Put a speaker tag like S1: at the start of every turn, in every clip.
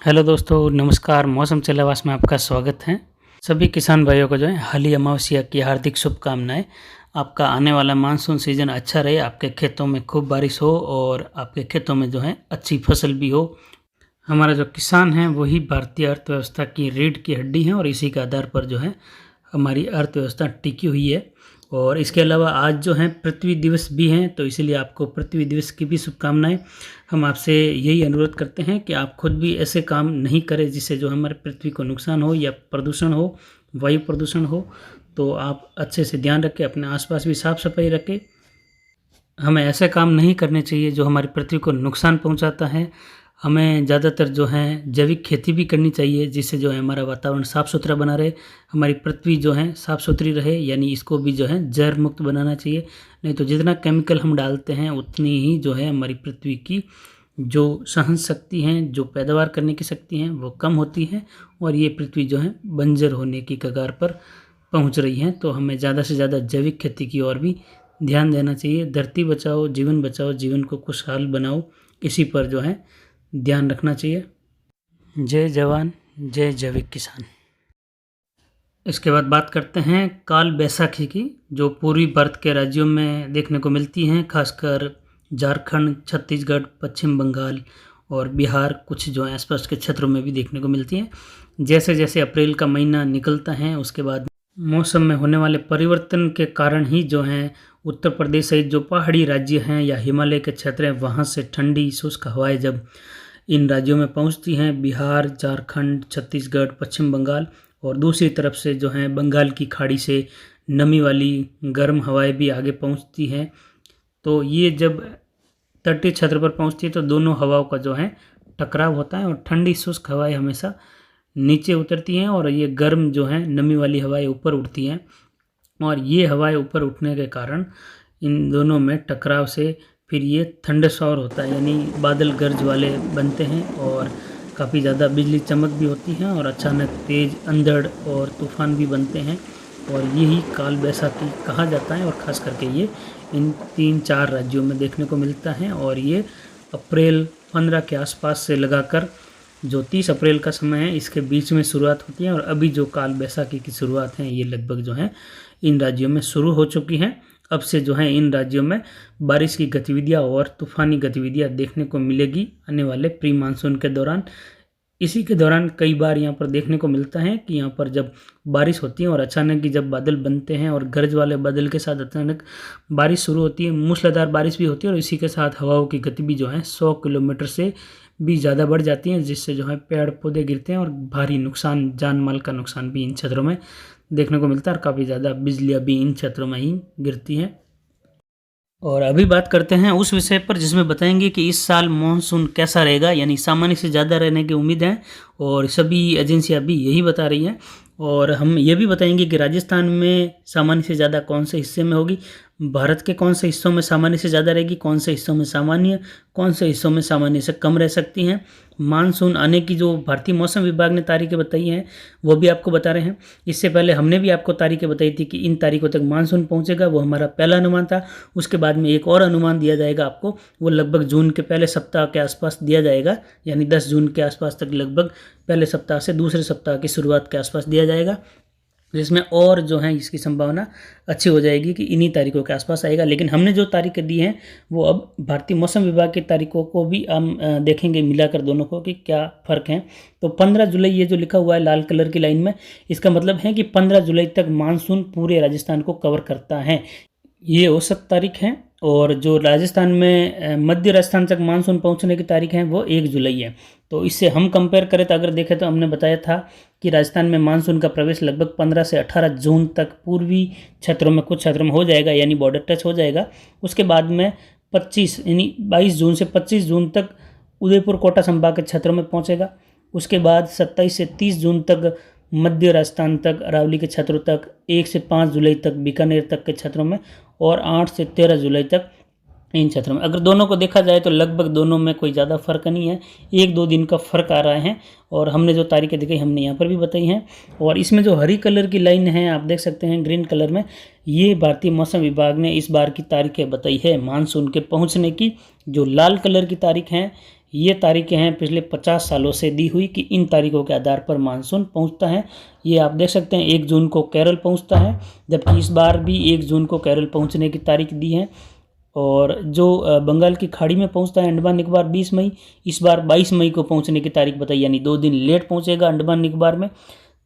S1: Hello दोस्तों, नमस्कार। मौसम चलेवास में आपका स्वागत है। सभी किसान भाइयों को जो है हाली अमावस्या की हार्दिक शुभकामनाएं। आपका आने वाला मानसून सीजन अच्छा रहे, आपके खेतों में खूब बारिश हो और आपके खेतों में जो है अच्छी फसल भी हो। हमारा जो किसान है वही भारतीय अर्थव्यवस्था की रीढ़ की हड्डी है और इसी के आधार पर जो है हमारी अर्थव्यवस्था टिकी हुई है। और इसके अलावा आज जो है पृथ्वी दिवस भी हैं, तो इसीलिए आपको पृथ्वी दिवस की भी शुभकामनाएं। हम आपसे यही अनुरोध करते हैं कि आप खुद भी ऐसे काम नहीं करें जिससे जो हमारे पृथ्वी को नुकसान हो या प्रदूषण हो, वायु प्रदूषण हो। तो आप अच्छे से ध्यान रखें, अपने आसपास भी साफ सफाई रखें। हमें ऐसे काम नहीं करने चाहिए जो हमारी पृथ्वी को नुकसान पहुंचाता है। हमें ज़्यादातर जो है जैविक खेती भी करनी चाहिए जिससे जो है हमारा वातावरण साफ़ सुथरा बना रहे, हमारी पृथ्वी जो है साफ़ सुथरी रहे। यानी इसको भी जो है जहर मुक्त बनाना चाहिए। नहीं तो जितना केमिकल हम डालते हैं उतनी ही जो है हमारी पृथ्वी की जो सहन शक्ति है, जो पैदावार करने की शक्ति है वो कम होती है और ये पृथ्वी जो है बंजर होने की कगार पर पहुंच रही है। तो हमें ज़्यादा से ज़्यादा जैविक खेती की ओर भी ध्यान देना चाहिए। धरती बचाओ, जीवन को खुशहाल बनाओ, इसी पर जो है ध्यान रखना चाहिए। जय जवान, जय जैविक किसान। इसके बाद बात करते हैं काल बैसाखी की, जो पूर्वी भारत के राज्यों में देखने को मिलती हैं, खासकर झारखंड, छत्तीसगढ़, पश्चिम बंगाल और बिहार, कुछ जो है आसपास के क्षेत्रों में भी देखने को मिलती हैं। जैसे जैसे अप्रैल का महीना निकलता है उसके बाद मौसम में होने वाले परिवर्तन के कारण ही जो है उत्तर प्रदेश सहित जो पहाड़ी राज्य हैं या हिमालय के क्षेत्र हैं वहाँ से ठंडी शुष्क हवाएं जब इन राज्यों में पहुँचती हैं, बिहार, झारखंड, छत्तीसगढ़, पश्चिम बंगाल, और दूसरी तरफ से जो है बंगाल की खाड़ी से नमी वाली गर्म हवाएं भी आगे पहुँचती हैं। तो ये जब तटीय क्षेत्र पर पहुँचती है तो दोनों हवाओं का जो है टकराव होता है और ठंडी शुष्क हवाएं हमेशा नीचे उतरती हैं और ये गर्म जो है नमी वाली हवाएं ऊपर उठती हैं। और ये हवाएं ऊपर उठने के कारण इन दोनों में टकराव से फिर ये थंडरशॉवर होता है, यानी बादल गरज वाले बनते हैं और काफ़ी ज़्यादा बिजली चमक भी होती है और अचानक तेज़ अंधड़ और तूफान भी बनते हैं। और यही काल बैसाखी कहा जाता है और ख़ास करके ये इन 3-4 राज्यों में देखने को मिलता है। और ये अप्रैल 15 के आसपास से लगाकर जो 30 अप्रैल का समय है इसके बीच में शुरुआत होती है। और अभी जो काल बैसाखी की शुरुआत है ये लगभग जो है इन राज्यों में शुरू हो चुकी हैं। अब से जो है इन राज्यों में बारिश की गतिविधियां और तूफानी गतिविधियां देखने को मिलेगी आने वाले प्री मानसून के दौरान। इसी के दौरान कई बार यहाँ पर देखने को मिलता है कि यहाँ पर जब बारिश होती है और अचानक ही जब बादल बनते हैं और गरज वाले बादल के साथ अचानक बारिश शुरू होती है, मूसलाधार बारिश भी होती है और इसी के साथ हवाओं की गति भी जो है 100 किलोमीटर से भी ज़्यादा बढ़ जाती है, जिससे जो है पेड़ पौधे गिरते हैं और भारी नुकसान, जान माल का नुकसान भी इन क्षेत्रों में देखने को मिलता है और काफ़ी ज़्यादा बिजलियाँ भी इन क्षेत्रों में ही गिरती हैं। और अभी बात करते हैं उस विषय पर जिसमें बताएंगे कि इस साल मानसून कैसा रहेगा, यानी सामान्य से ज़्यादा रहने की उम्मीद है और सभी एजेंसियां भी यही बता रही हैं। और हम ये भी बताएंगे कि राजस्थान में सामान्य से ज़्यादा कौन से हिस्से में होगी, भारत के कौन से हिस्सों में सामान्य से ज़्यादा रहेगी, कौन से हिस्सों में सामान्य, कौन से हिस्सों में सामान्य से कम रह सकती हैं। मानसून आने की जो भारतीय मौसम विभाग ने तारीखें बताई हैं वो भी आपको बता रहे हैं। इससे पहले हमने भी आपको तारीखें बताई थी कि इन तारीखों तक मानसून पहुंचेगा, वो हमारा पहला अनुमान था। उसके बाद में एक और अनुमान दिया जाएगा आपको, वो लगभग जून के पहले सप्ताह के आसपास दिया जाएगा, यानी 10 जून के आसपास तक, लगभग पहले सप्ताह से दूसरे सप्ताह की शुरुआत के आसपास दिया जाएगा, जिसमें और जो है इसकी संभावना अच्छी हो जाएगी कि इन्हीं तारीखों के आसपास आएगा। लेकिन हमने जो तारीखें दी हैं वो अब भारतीय मौसम विभाग की तारीखों को भी हम देखेंगे मिलाकर दोनों को कि क्या फ़र्क है। तो 15 जुलाई ये जो लिखा हुआ है लाल कलर की लाइन में, इसका मतलब है कि 15 जुलाई तक मानसून पूरे राजस्थान को कवर करता है। ये औसत तारीख है। और जो राजस्थान में मध्य राजस्थान तक मानसून पहुंचने की तारीख है वो 1 जुलाई है। तो इससे हम कंपेयर करें तो अगर देखें तो हमने बताया था कि राजस्थान में मानसून का प्रवेश लगभग 15 से 18 जून तक पूर्वी क्षेत्रों में, कुछ क्षेत्रों में हो जाएगा, यानी बॉर्डर टच हो जाएगा। उसके बाद में 25 यानी 22 जून से 25 जून तक उदयपुर कोटा संभाग के क्षेत्रों में पहुँचेगा। उसके बाद 27 से 30 जून तक मध्य राजस्थान तक, अरावली के क्षेत्रों तक, 1 से 5 जुलाई तक बीकानेर तक के क्षेत्रों में, और 8 से 13 जुलाई तक इन क्षेत्रों में। अगर दोनों को देखा जाए तो लगभग दोनों में कोई ज़्यादा फर्क नहीं है, 1-2 दिन का फ़र्क आ रहा है। और हमने जो तारीखें दिखाई हमने यहाँ पर भी बताई हैं। और इसमें जो हरी कलर की लाइन है आप देख सकते हैं ग्रीन कलर में, ये भारतीय मौसम विभाग ने इस बार की तारीखें बताई है मानसून के पहुँचने की। जो लाल कलर की तारीख हैं ये तारीखें हैं पिछले 50 सालों से दी हुई कि इन तारीखों के आधार पर मानसून पहुंचता है। ये आप देख सकते हैं 1 जून को केरल पहुंचता है, जबकि इस बार भी 1 जून को केरल पहुंचने की तारीख दी है। और जो बंगाल की खाड़ी में पहुंचता है अंडमान निकोबार 20 मई, इस बार 22 मई को पहुंचने की तारीख बताई, यानी 2 दिन लेट पहुंचेगा अंडमान निकोबार में।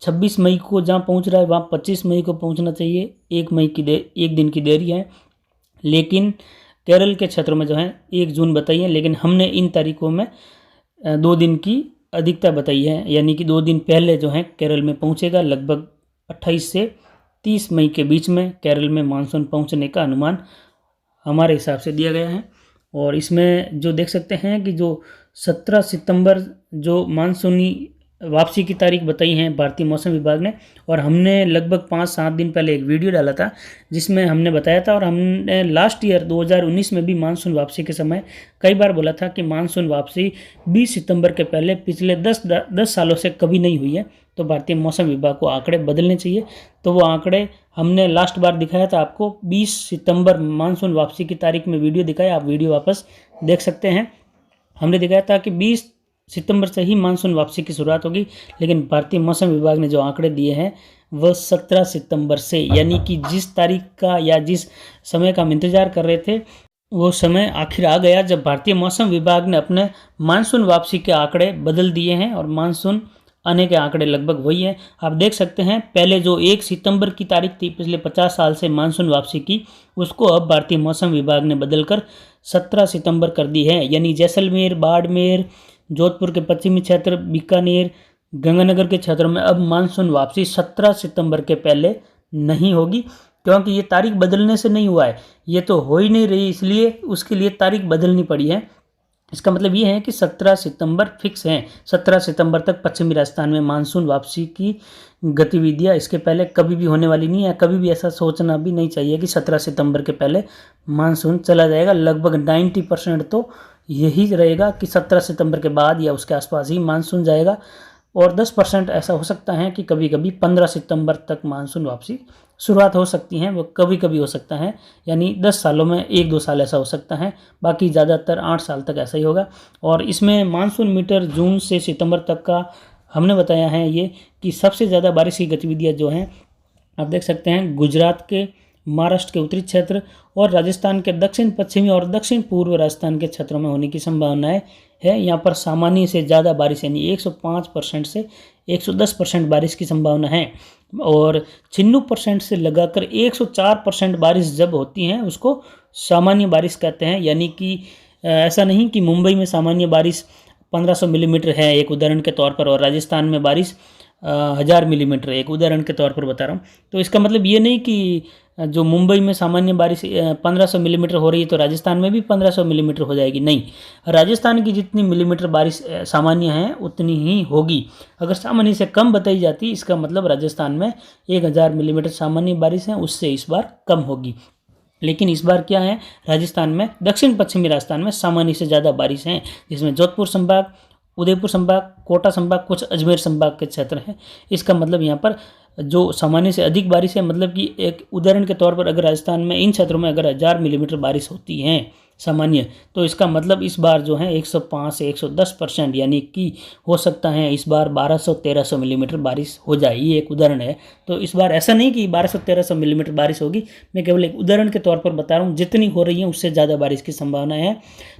S1: 26 मई को जहाँ पहुंच रहा है वहाँ 25 मई को पहुंचना चाहिए, 1 दिन की देरी है। लेकिन केरल के क्षेत्रों में जो है 1 जून बताई है, लेकिन हमने इन तारीखों में 2 दिन की अधिकता बताई है, यानी कि 2 दिन पहले जो है केरल में पहुंचेगा। लगभग 28 से 30 मई के बीच में केरल में मानसून पहुंचने का अनुमान हमारे हिसाब से दिया गया है। और इसमें जो देख सकते हैं कि जो 17 सितंबर जो मानसूनी वापसी की तारीख बताई है भारतीय मौसम विभाग ने, और हमने लगभग 5-7 दिन पहले एक वीडियो डाला था जिसमें हमने बताया था, और हमने लास्ट ईयर 2019 में भी मानसून वापसी के समय कई बार बोला था कि मानसून वापसी 20 सितंबर के पहले पिछले 10 सालों से कभी नहीं हुई है, तो भारतीय मौसम विभाग को आंकड़े बदलने चाहिए। तो वो आंकड़े हमने लास्ट बार दिखाया था आपको 20 सितंबर मानसून वापसी की तारीख में वीडियो दिखाया, आप वीडियो वापस देख सकते हैं। हमने दिखाया था कि 20 सितंबर से ही मानसून वापसी की शुरुआत होगी, लेकिन भारतीय मौसम विभाग ने जो आंकड़े दिए हैं वह 17 सितंबर से, यानी कि जिस तारीख का या जिस समय का हम इंतजार कर रहे थे वो समय आखिर आ गया जब भारतीय मौसम विभाग ने अपने मानसून वापसी के आंकड़े बदल दिए हैं, और मानसून आने के आंकड़े लगभग वही हैं। आप देख सकते हैं पहले जो 1 सितंबर की तारीख थी पिछले 50 साल से मानसून वापसी की, उसको अब भारतीय मौसम विभाग ने बदलकर 17 सितंबर कर दी है, यानी जैसलमेर, बाड़मेर, जोधपुर के पश्चिमी क्षेत्र, बीकानेर, गंगानगर के क्षेत्रों में अब मानसून वापसी 17 सितंबर के पहले नहीं होगी, क्योंकि ये तारीख बदलने से नहीं हुआ है, ये तो हो ही नहीं रही, इसलिए उसके लिए तारीख बदलनी पड़ी है। इसका मतलब ये है कि 17 सितंबर फिक्स है। 17 सितंबर तक पश्चिमी राजस्थान में मानसून वापसी की गतिविधियां इसके पहले कभी भी होने वाली नहीं है। कभी भी ऐसा सोचना भी नहीं चाहिए कि 17 सितंबर के पहले मानसून चला जाएगा। लगभग 90% तो यही रहेगा कि 17 सितंबर के बाद या उसके आसपास ही मानसून जाएगा, और 10% ऐसा हो सकता है कि कभी कभी 15 सितंबर तक मानसून वापसी शुरुआत हो सकती है, वो कभी कभी हो सकता है, यानी 10 सालों में 1-2 साल ऐसा हो सकता है, बाकी ज़्यादातर 8 साल तक ऐसा ही होगा। और इसमें मानसून मीटर जून से सितंबर तक का हमने बताया है ये कि सबसे ज़्यादा बारिश की गतिविधियाँ जो हैं आप देख सकते हैं गुजरात के, महाराष्ट्र के उत्तरी क्षेत्र और राजस्थान के दक्षिण पश्चिमी और दक्षिण पूर्व राजस्थान के क्षेत्रों में होने की संभावनाएं है। यहाँ पर सामान्य से ज़्यादा बारिश यानी 105% से 110% बारिश की संभावना है, और 96% से लगाकर 104% बारिश जब होती है उसको सामान्य बारिश कहते हैं। यानी कि ऐसा नहीं कि मुंबई में सामान्य बारिश 1500 मिलीमीटर है एक उदाहरण के तौर पर, और राजस्थान में बारिश 1000 मिलीमीटर, एक उदाहरण के तौर पर बता रहा हूँ। तो इसका मतलब ये नहीं कि जो मुंबई में सामान्य बारिश 1500 मिलीमीटर हो रही है तो राजस्थान में भी 1500 मिलीमीटर हो जाएगी, नहीं। राजस्थान की जितनी मिलीमीटर बारिश सामान्य है उतनी ही होगी। अगर सामान्य से कम बताई जाती इसका मतलब राजस्थान में 1000 मिलीमीटर सामान्य बारिश है, उससे इस बार कम होगी। लेकिन इस बार क्या है, राजस्थान में दक्षिण पश्चिमी राजस्थान में सामान्य से ज़्यादा बारिश है, जिसमें जोधपुर संभाग, उदयपुर संभाग, कोटा संभाग, कुछ अजमेर संभाग के क्षेत्र हैं। इसका मतलब यहाँ पर जो सामान्य से अधिक बारिश है, मतलब कि एक उदाहरण के तौर पर अगर राजस्थान में इन क्षेत्रों में अगर 1000 मिलीमीटर बारिश होती है सामान्य, तो इसका मतलब इस बार जो है 105 से 110%, यानी कि हो सकता है इस बार 1200-1300 मिलीमीटर बारिश हो जाए। ये एक उदाहरण है। तो इस बार ऐसा नहीं कि 1200-1300 मिलीमीटर बारिश होगी, मैं केवल एक उदाहरण के तौर पर बता रहा हूँ। जितनी हो रही है उससे ज़्यादा बारिश की संभावना है।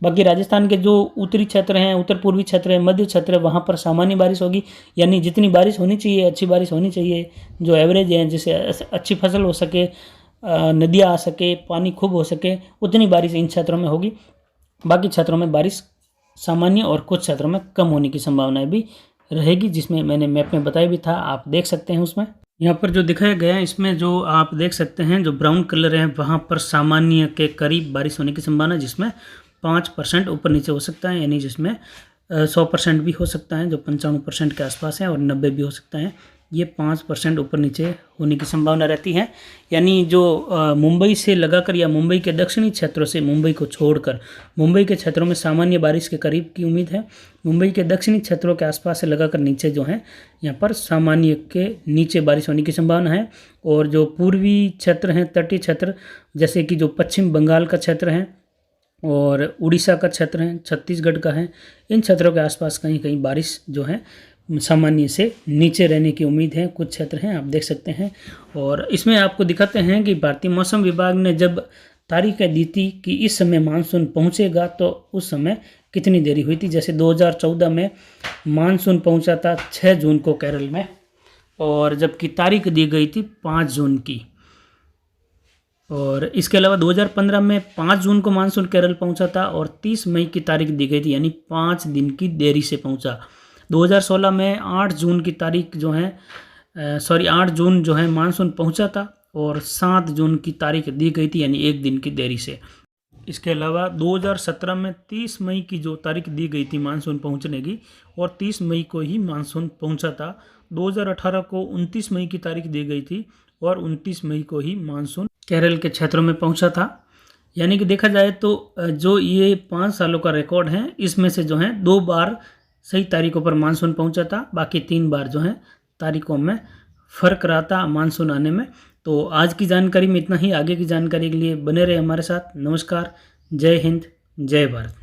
S1: बाकी राजस्थान के जो उत्तरी क्षेत्र हैं, उत्तर पूर्वी क्षेत्र है, मध्य क्षेत्र है, वहाँ पर सामान्य बारिश होगी, यानी जितनी बारिश होनी चाहिए, अच्छी बारिश होनी चाहिए, जो एवरेज है, जिससे अच्छी फसल हो सके, नदियाँ आ सके, पानी खूब हो सके, उतनी बारिश इन क्षेत्रों में होगी। बाकी क्षेत्रों में बारिश सामान्य और कुछ क्षेत्रों में कम होने की संभावनाएं भी रहेगी, जिसमें मैंने मैप में बताया भी था, आप देख सकते हैं। उसमें यहाँ पर जो दिखाया गया है इसमें जो आप देख सकते हैं जो ब्राउन कलर है वहाँ पर सामान्य के करीब बारिश होने की संभावना, जिसमें 5% ऊपर नीचे हो सकता है, यानी जिसमें 100% भी हो सकता है, जो 95% के आसपास है, और 90 भी हो सकता है। ये 5% ऊपर नीचे होने की संभावना रहती है। यानी जो मुंबई से लगाकर या मुंबई के दक्षिणी क्षेत्रों से, मुंबई को छोड़कर मुंबई के क्षेत्रों में सामान्य बारिश के करीब की उम्मीद है। मुंबई के दक्षिणी क्षेत्रों के आसपास से लगाकर नीचे जो है यहाँ पर सामान्य के नीचे बारिश होने की संभावना है। और जो पूर्वी क्षेत्र हैं, तटीय क्षेत्र, जैसे कि जो पश्चिम बंगाल का क्षेत्र है, और उड़ीसा का क्षेत्र है, छत्तीसगढ़ का है। इन क्षेत्रों के आसपास कहीं कहीं बारिश जो है सामान्य से नीचे रहने की उम्मीद है। कुछ क्षेत्र हैं आप देख सकते हैं। और इसमें आपको दिखाते हैं कि भारतीय मौसम विभाग ने जब तारीखें दी थी कि इस समय मानसून पहुंचेगा, तो उस समय कितनी देरी हुई थी। जैसे 2014 में मानसून पहुंचा था 6 जून को केरल में, और जबकि तारीख दी गई थी 5 जून की। और इसके अलावा 2015 में 5 जून को मानसून केरल पहुंचा था और 30 मई की तारीख दी गई थी, यानी 5 दिन की देरी से पहुंचा। 2016 में 8 जून की तारीख जो है 8 जून जो है मानसून पहुंचा था और 7 जून की तारीख दी गई थी, यानी 1 दिन की देरी से। इसके अलावा 2017 में 30 मई की जो तारीख दी गई थी मानसून पहुंचने की, और 30 मई को ही मानसून पहुंचा था। 2018 को 29 मई की तारीख दी गई थी और 29 मई को ही मानसून केरल के क्षेत्रों में पहुंचा था। यानी कि देखा जाए तो जो ये 5 सालों का रिकॉर्ड है, इसमें से जो है 2 बार सही तारीखों पर मानसून पहुंचा था, बाकी 3 बार जो है तारीखों में फ़र्क रहा था मानसून आने में। तो आज की जानकारी में इतना ही। आगे की जानकारी के लिए बने रहे हमारे साथ। नमस्कार, जय हिंद, जय भारत।